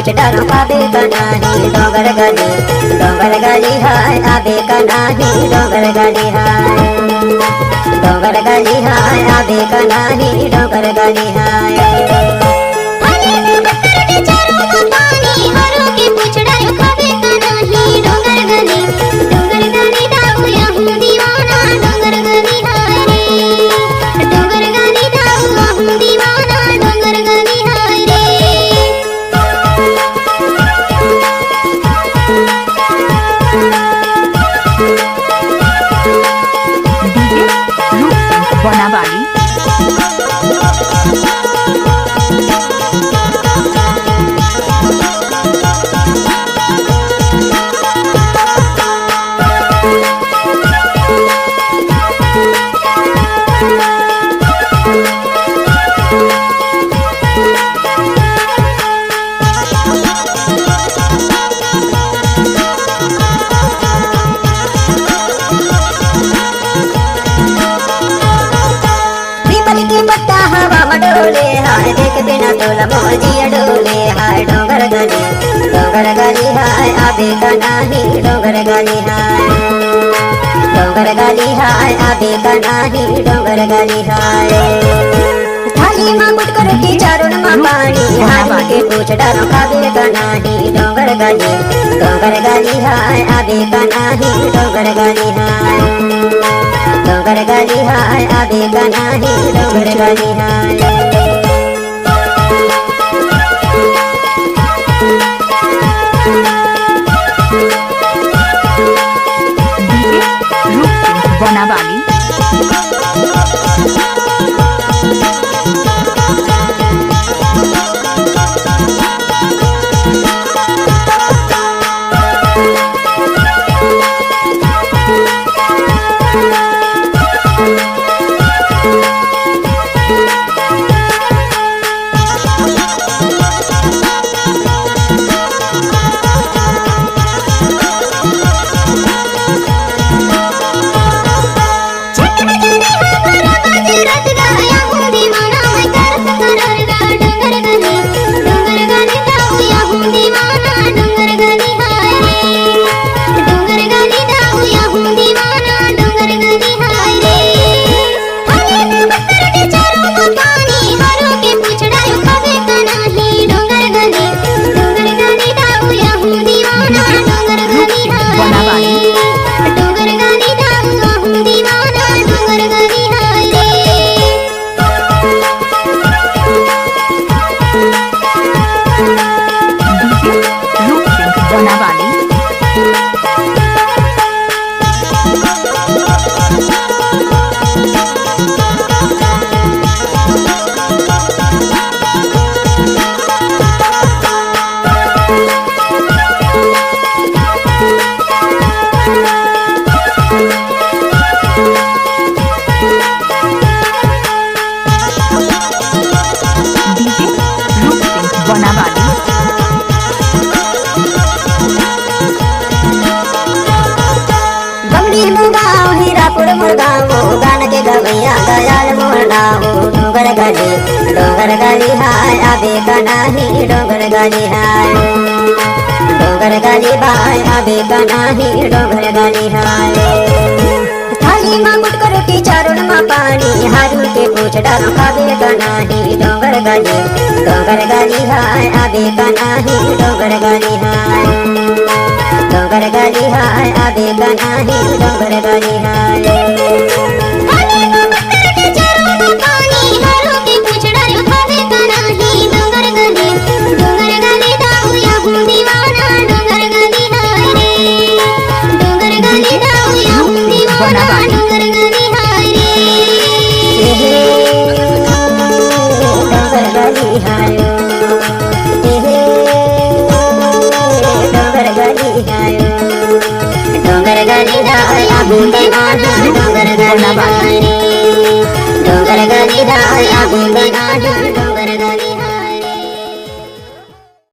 पूछ डरो आबे का नाही डोंगर गली हाय आबे का नाही डोंगर गली हाय आबे का नाही डोंगर गली हाय बनावाली डोले हाय देख बिना तोला मोजिया डोले हाय डोंगर गली हाय आबे का नाही डोंगर गली हाय आबे का नाही डोंगर गली हाय थाली मां मुट कर की चारों मां पानी हाथ के पूछ डरो आबे का नाही डोंगर गली हाय आबे का नाही डोंगर गली हाय आबे का नाही डोंगर गली हाय बनावाली बनावाली बनावाली हीरापुर मुरगांव गान के गवैया गयाल मोरडाव डोंगर गली हाय आबे का नाही डोंगर गली हाय आबे का नाही डोंगर गली हाय थाली मां मुट कर की चारों मां पानी हारू के पूछ डरो आबे का नाही डोंगर गली हाय आबे का नाही डोंगर गली हाय आबे का नाही डोंगर गली हाय बनावाली डोंगर गली हाय आबे का नाही डोंगर गली हाय आबे का नाही